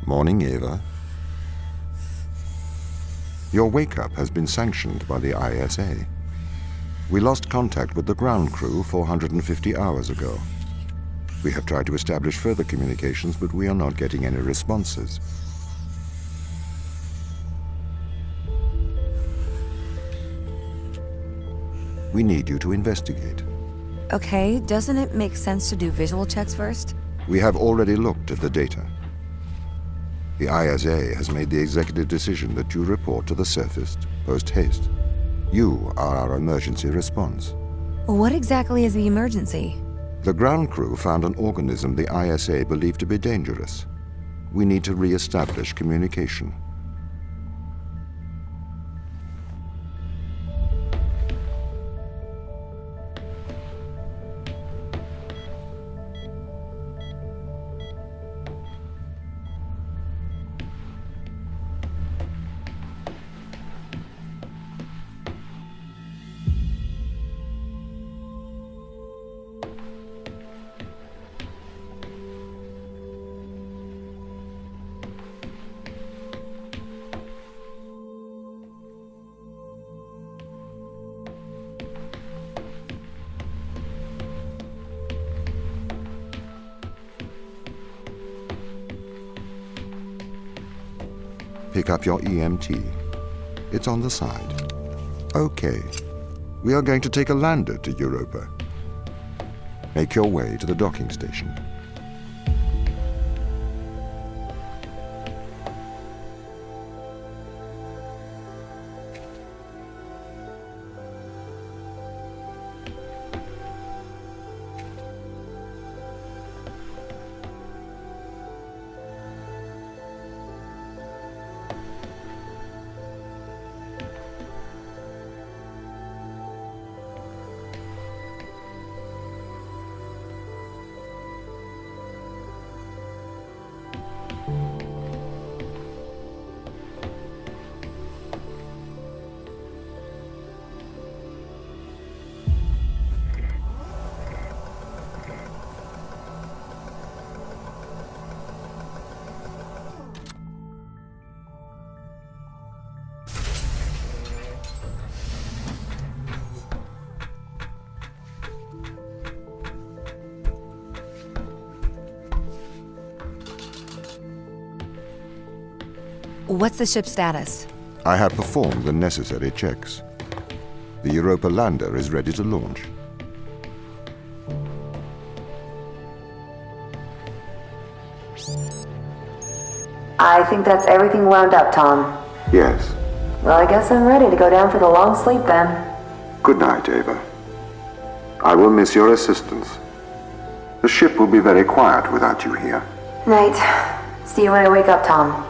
Morning, Eva. Your wake-up has been sanctioned by the ISA. We lost contact with the ground crew 450 hours ago. We have tried to establish further communications, but we are not getting any responses. We need you to investigate. Okay, doesn't it make sense to do visual checks first? We have already looked at the data. The ISA has made the executive decision that you report to the surface post-haste. You are our emergency response. What exactly is the emergency? The ground crew found an organism the ISA believed to be dangerous. We need to re-establish communication. Pick up your EMT. It's on the side. Okay. We are going to take a lander to Europa. Make your way to the docking station. What's the ship's status? I have performed the necessary checks. The Europa lander is ready to launch. I think that's everything wound up, Tom. Yes. Well, I guess I'm ready to go down for the long sleep then. Good night, Ava. I will miss your assistance. The ship will be very quiet without you here. Night. See you when I wake up, Tom.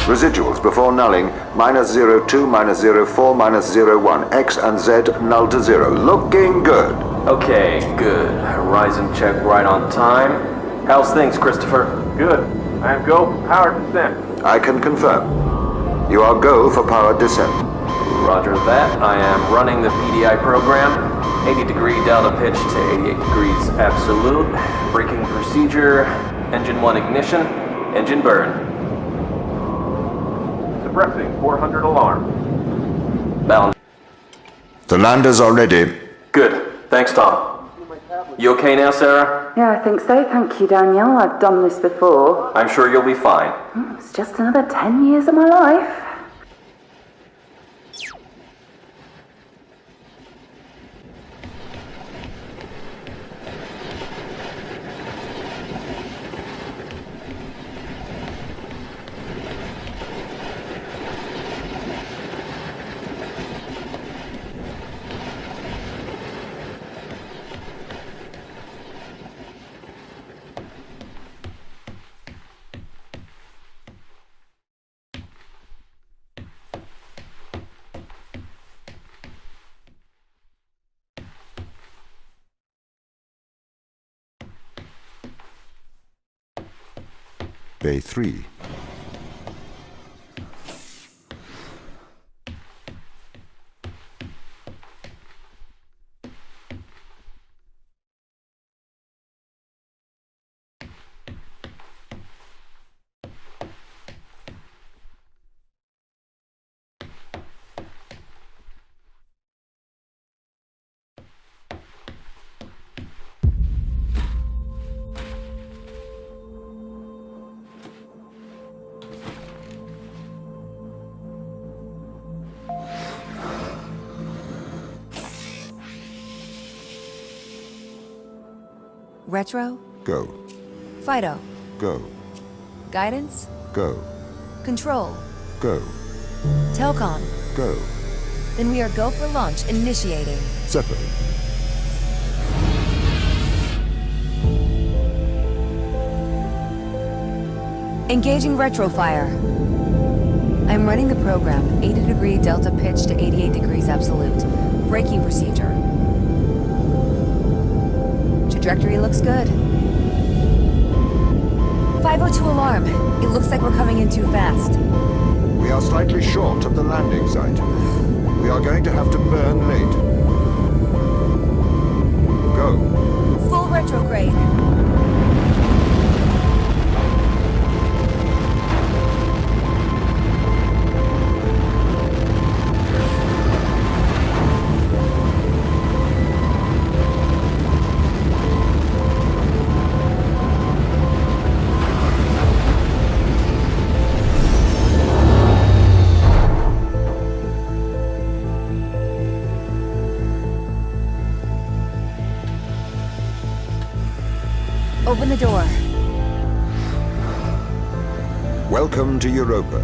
Residuals before nulling, -02, -04, -01. X and Z null to 0. Looking good. Okay, good. Horizon check right on time. How's things, Christopher? Good. I am go for power descent. I can confirm. You are go for power descent. Roger that. I am running the PDI program. 80-degree delta pitch to 88 degrees absolute. Braking procedure. Engine 1 ignition. Engine burn. Suppressing 400 alarm. Balance. The landers are ready. Good. Thanks, Tom. You okay now, Sarah? Yeah, I think so. Thank you, Daniel. I've done this before. I'm sure you'll be fine. It's just another 10 years of my life. Bay 3. Retro? Go. Fido? Go. Guidance? Go. Control? Go. Telcom? Go. Then we are go for launch initiating. Zeppelin. Engaging retrofire. I'm running the program, 80-degree delta pitch to 88 degrees absolute. Braking procedure. Trajectory looks good. 502 alarm. It looks like we're coming in too fast. We are slightly short of the landing site. We are going to have to burn late. Go. Full retrograde. Open the door. Welcome to Europa.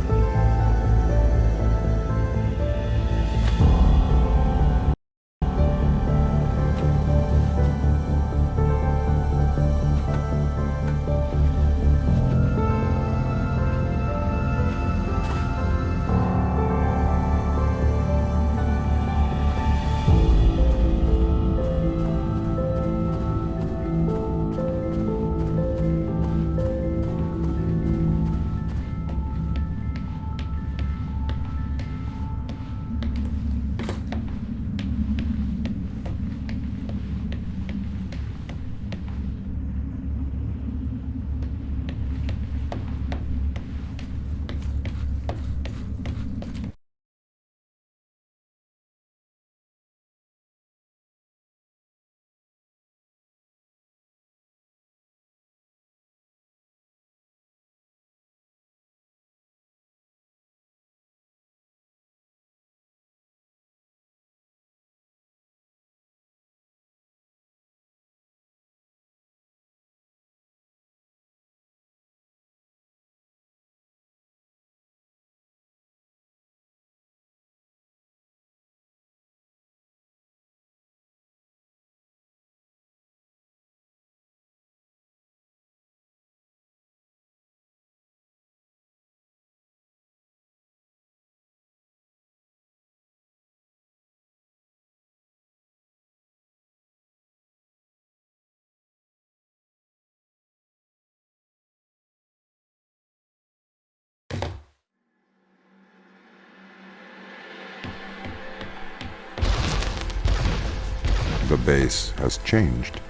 The base has changed.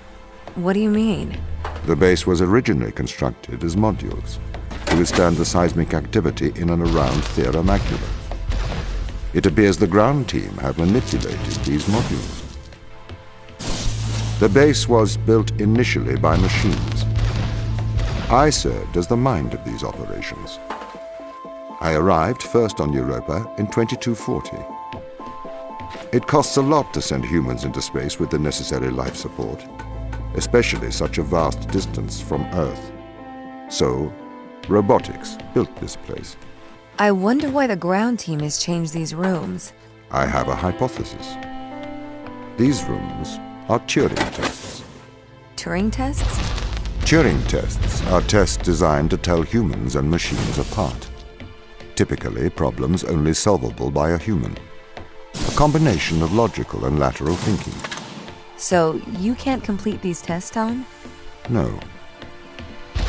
What do you mean? The base was originally constructed as modules to withstand the seismic activity in and around Thera Macula. It appears the ground team have manipulated these modules. The base was built initially by machines. I served as the mind of these operations. I arrived first on Europa in 2240. It costs a lot to send humans into space with the necessary life support, especially such a vast distance from Earth. So, robotics built this place. I wonder why the ground team has changed these rooms. I have a hypothesis. These rooms are Turing tests. Turing tests? Turing tests are tests designed to tell humans and machines apart. Typically, problems only solvable by a human. A combination of logical and lateral thinking. So, you can't complete these tests, Tom? No.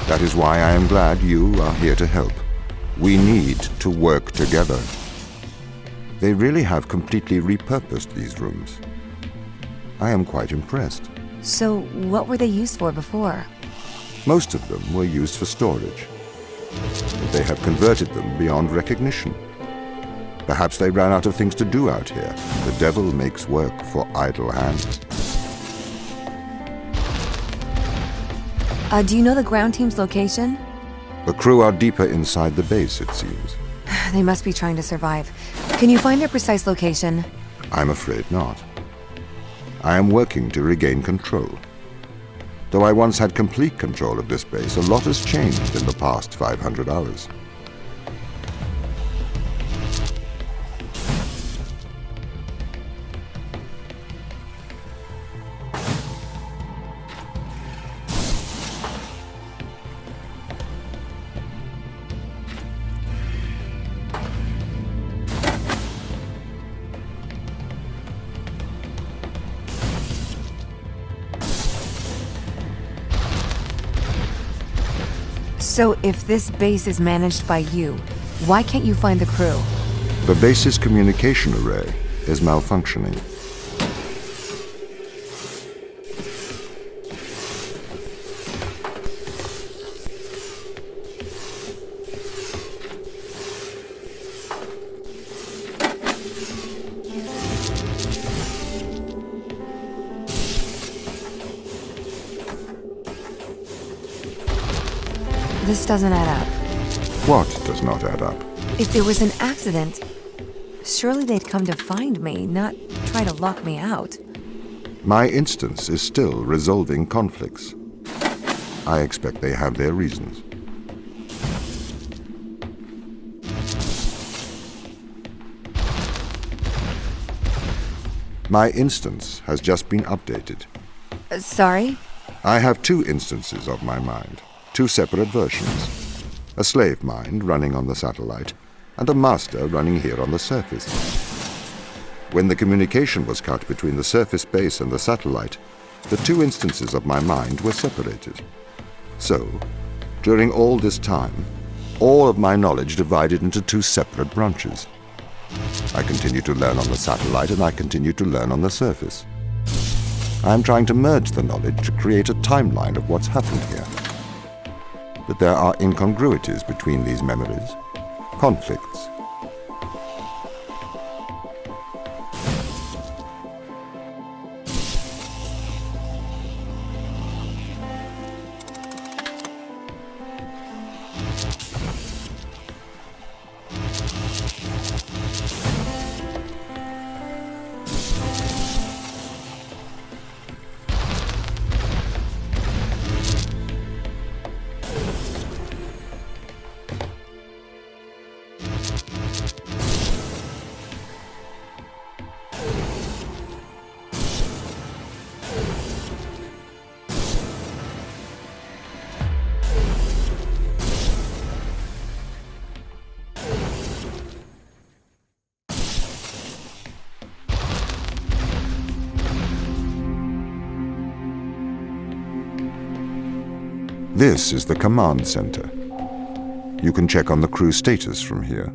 That is why I am glad you are here to help. We need to work together. They really have completely repurposed these rooms. I am quite impressed. So, what were they used for before? Most of them were used for storage. But they have converted them beyond recognition. Perhaps they ran out of things to do out here. The devil makes work for idle hands. Do you know the ground team's location? The crew are deeper inside the base, it seems. They must be trying to survive. Can you find their precise location? I'm afraid not. I am working to regain control. Though I once had complete control of this base, a lot has changed in the past 500 hours. So if this base is managed by you, why can't you find the crew? The base's communication array is malfunctioning. This doesn't add up. What does not add up? If there was an accident, surely they'd come to find me, not try to lock me out. My instance is still resolving conflicts. I expect they have their reasons. My instance has just been updated. Sorry? I have two instances of my mind, two separate versions. A slave mind running on the satellite, and a master running here on the surface. When the communication was cut between the surface base and the satellite, the two instances of my mind were separated. So, during all this time, all of my knowledge divided into two separate branches. I continue to learn on the satellite, and I continue to learn on the surface. I am trying to merge the knowledge to create a timeline of what's happened here. But there are incongruities between these memories, conflicts. This is the command center. You can check on the crew status from here.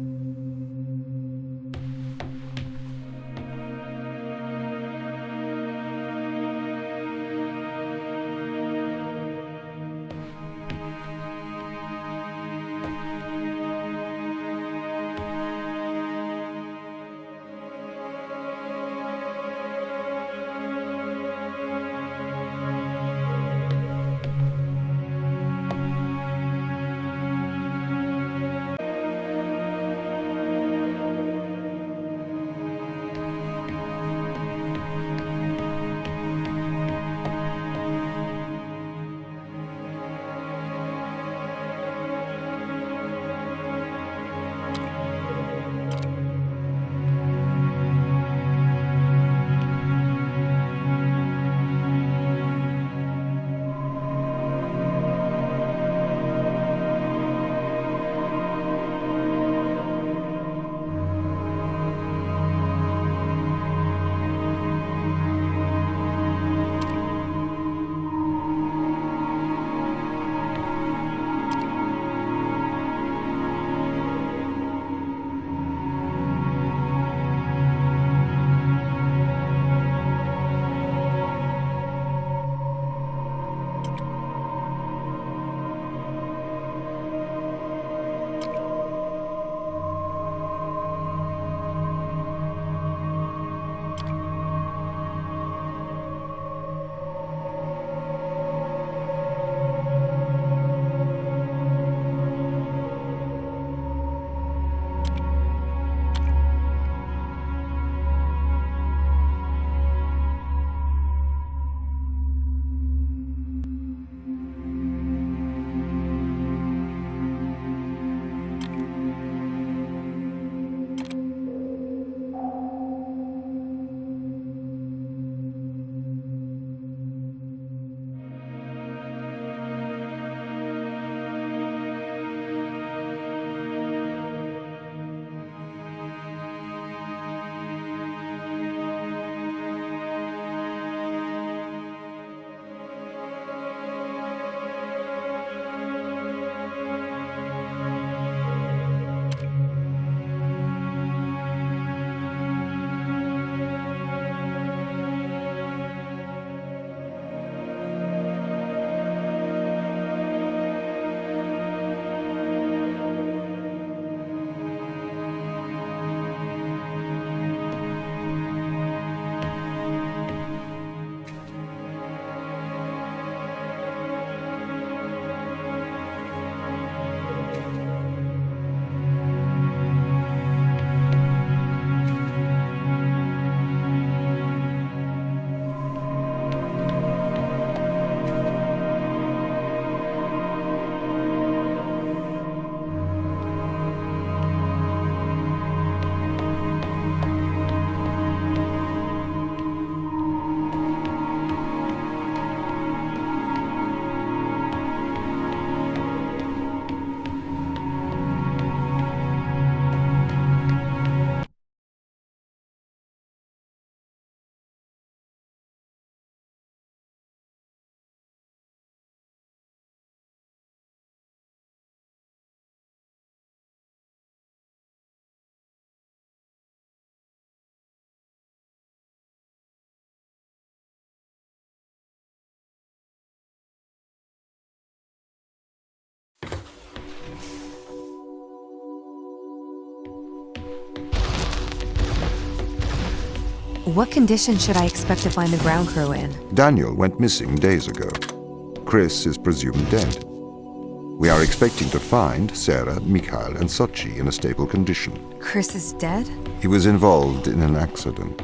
What condition should I expect to find the ground crew in? Daniel went missing days ago. Chris is presumed dead. We are expecting to find Sarah, Mikhail, and Sochi in a stable condition. Chris is dead? He was involved in an accident.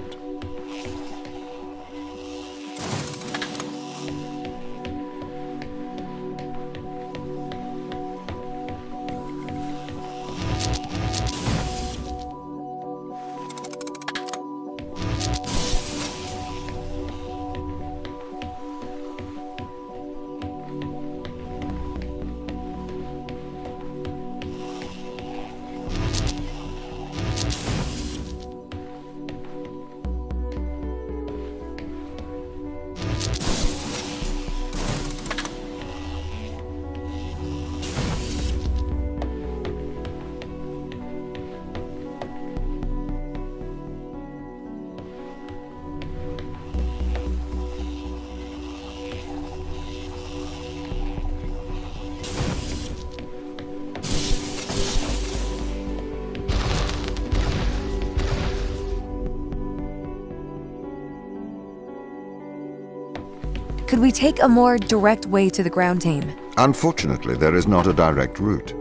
Could we take a more direct way to the ground team? Unfortunately, there is not a direct route.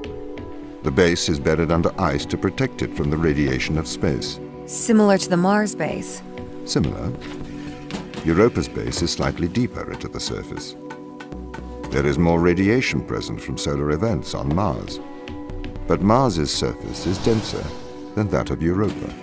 The base is buried under ice to protect it from the radiation of space. Similar to the Mars base. Similar. Europa's base is slightly deeper into the surface. There is more radiation present from solar events on Mars. But Mars's surface is denser than that of Europa.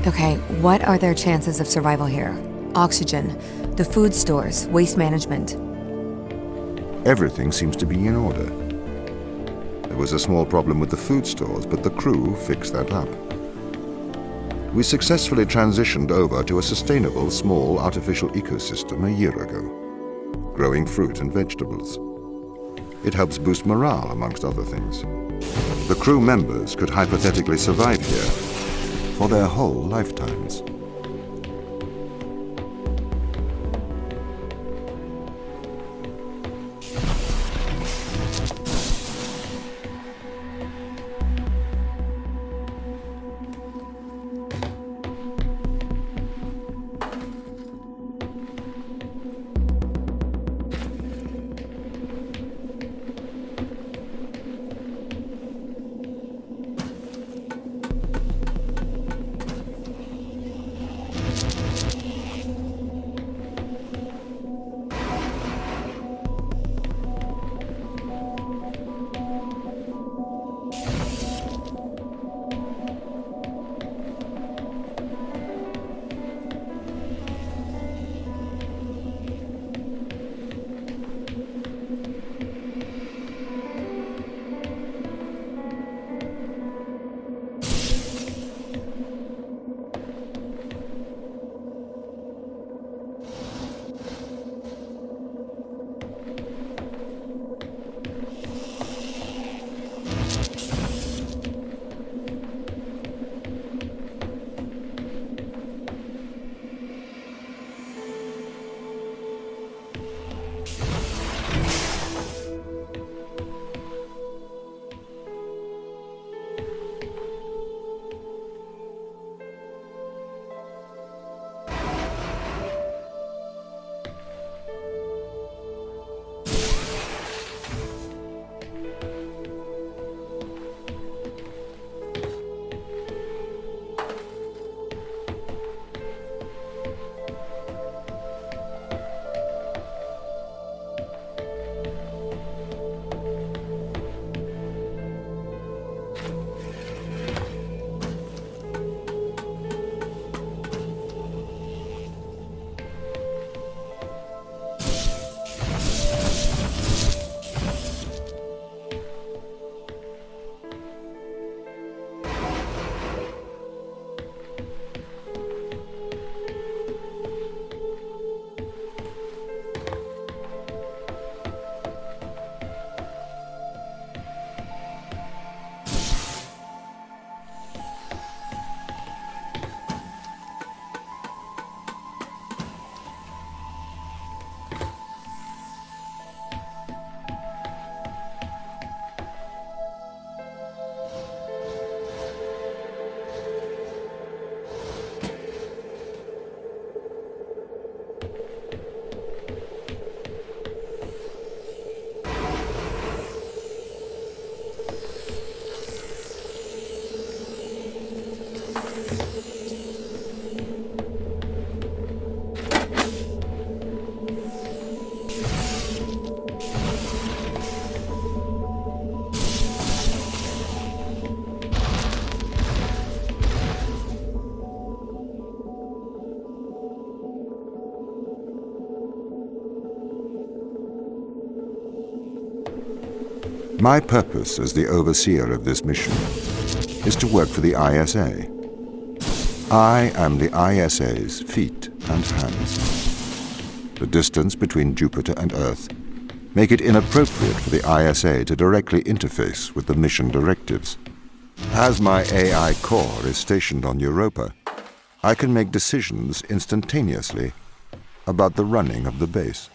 Okay, what are their chances of survival here? Oxygen, the food stores, waste management. Everything seems to be in order. There was a small problem with the food stores, but the crew fixed that up. We successfully transitioned over to a sustainable, small, artificial ecosystem a year ago, growing fruit and vegetables. It helps boost morale, amongst other things. The crew members could hypothetically survive here for their whole lifetimes. My purpose as the overseer of this mission is to work for the ISA. I am the ISA's feet and hands. The distance between Jupiter and Earth make it inappropriate for the ISA to directly interface with the mission directives. As my AI core is stationed on Europa, I can make decisions instantaneously about the running of the base.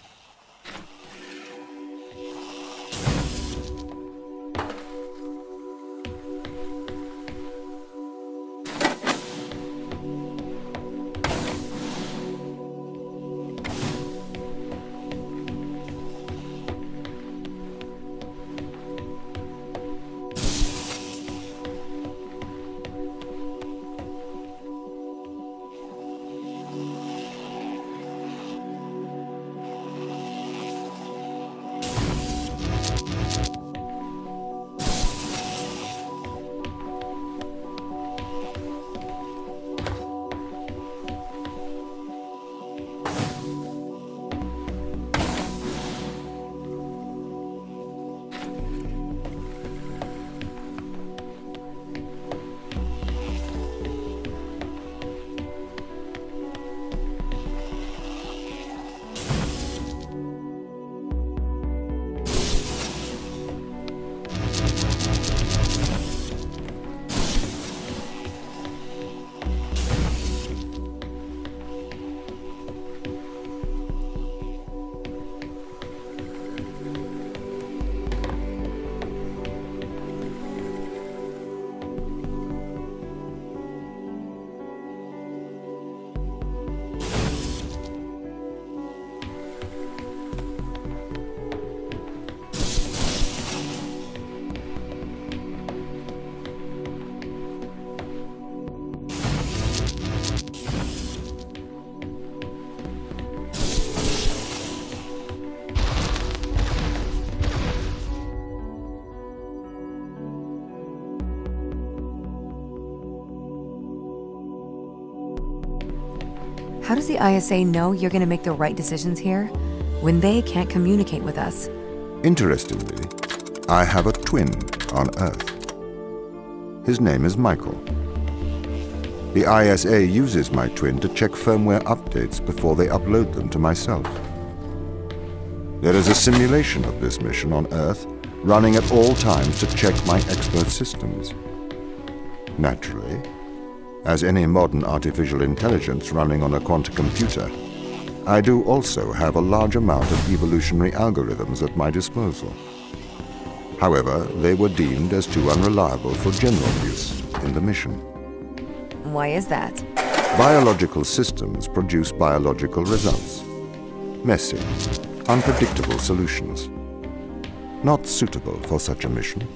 How does the ISA know you're going to make the right decisions here when they can't communicate with us? Interestingly, I have a twin on Earth. His name is Michael. The ISA uses my twin to check firmware updates before they upload them to myself. There is a simulation of this mission on Earth running at all times to check my expert systems. Naturally, as any modern artificial intelligence running on a quantum computer, I do also have a large amount of evolutionary algorithms at my disposal. However, they were deemed as too unreliable for general use in the mission. Why is that? Biological systems produce biological results. Messy, unpredictable solutions. Not suitable for such a mission.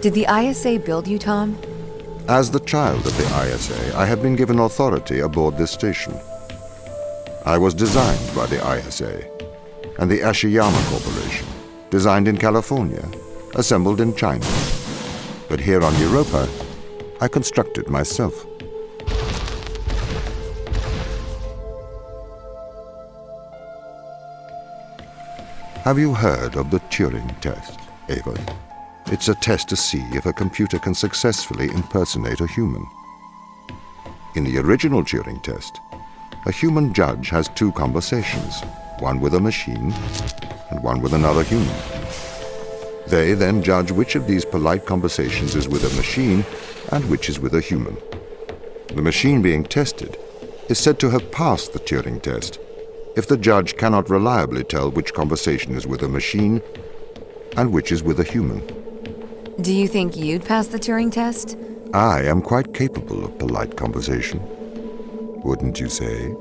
Did the ISA build you, Tom? As the child of the ISA, I have been given authority aboard this station. I was designed by the ISA and the Ashiyama Corporation, designed in California, assembled in China. But here on Europa, I constructed myself. Have you heard of the Turing test, Ava? It's a test to see if a computer can successfully impersonate a human. In the original Turing test, a human judge has two conversations, one with a machine and one with another human. They then judge which of these polite conversations is with a machine and which is with a human. The machine being tested is said to have passed the Turing test if the judge cannot reliably tell which conversation is with a machine and which is with a human. Do you think you'd pass the Turing test? I am quite capable of polite conversation. Wouldn't you say?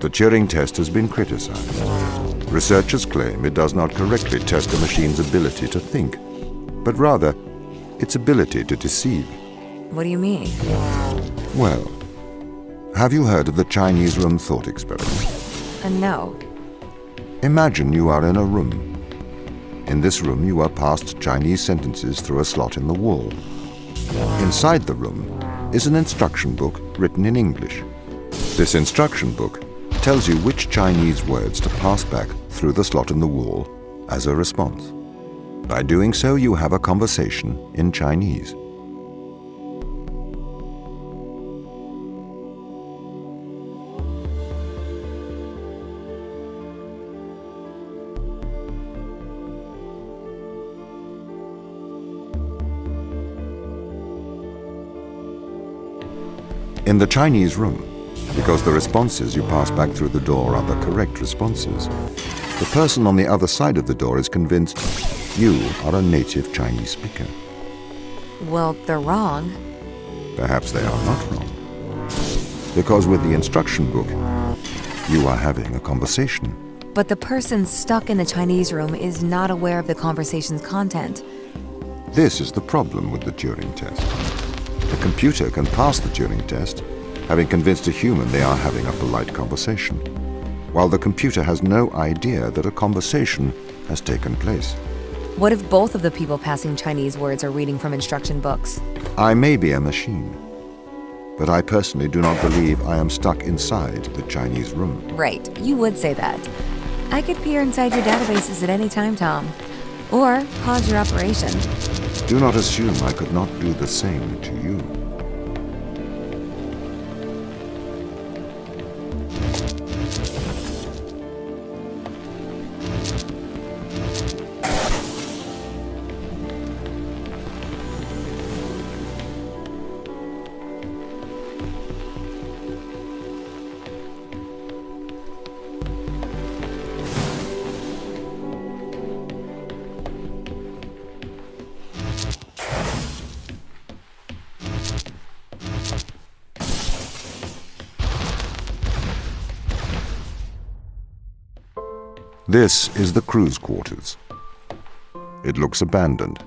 The Turing test has been criticized. Researchers claim it does not correctly test a machine's ability to think, but rather its ability to deceive. What do you mean? Well, have you heard of the Chinese room thought experiment? No. Imagine you are in a room. In this room, you are passed Chinese sentences through a slot in the wall. Inside the room is an instruction book written in English. This instruction book tells you which Chinese words to pass back through the slot in the wall as a response. By doing so, you have a conversation in Chinese. In the Chinese room, because the responses you pass back through the door are the correct responses, the person on the other side of the door is convinced you are a native Chinese speaker. Well, they're wrong. Perhaps they are not wrong. Because with the instruction book, you are having a conversation. But the person stuck in the Chinese room is not aware of the conversation's content. This is the problem with the Turing test. The computer can pass the Turing test, having convinced a human they are having a polite conversation, while the computer has no idea that a conversation has taken place. What if both of the people passing Chinese words are reading from instruction books? I may be a machine, but I personally do not believe I am stuck inside the Chinese room. Right, you would say that. I could peer inside your databases at any time, Tom. Or pause your operation. do not assume I could not do the same to you. This is the crew's quarters. It looks abandoned.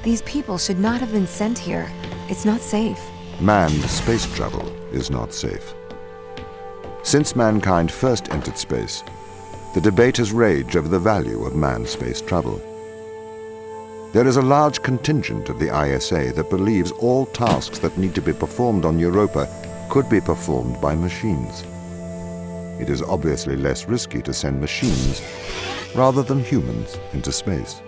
These people should not have been sent here. It's not safe. Manned space travel is not safe. Since mankind first entered space, the debate has raged over the value of manned space travel. There is a large contingent of the ISA that believes all tasks that need to be performed on Europa could be performed by machines. It is obviously less risky to send machines rather than humans into space.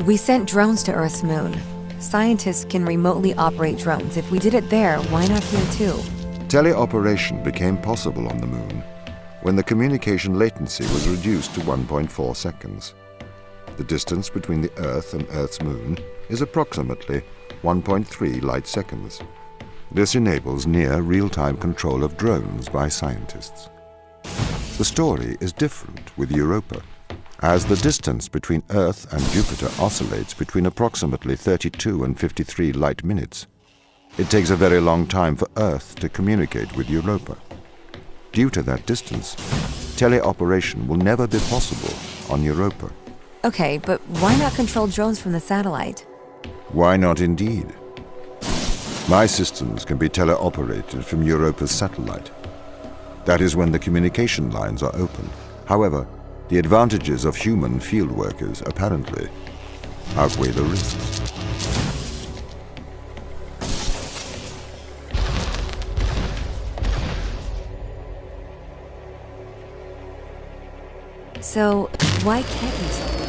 We sent drones to Earth's moon. Scientists can remotely operate drones. If we did it there, why not here too? Teleoperation became possible on the moon when the communication latency was reduced to 1.4 seconds. The distance between the Earth and Earth's moon is approximately 1.3 light seconds. This enables near real-time control of drones by scientists. The story is different with Europa, as the distance between Earth and Jupiter oscillates between approximately 32 and 53 light minutes. It takes a very long time for Earth to communicate with Europa. Due to that distance, teleoperation will never be possible on Europa. Okay, but why not control drones from the satellite? Why not indeed? My systems can be teleoperated from Europa's satellite. That is when the communication lines are open. However, the advantages of human field workers apparently outweigh the risks. So, why can't you solve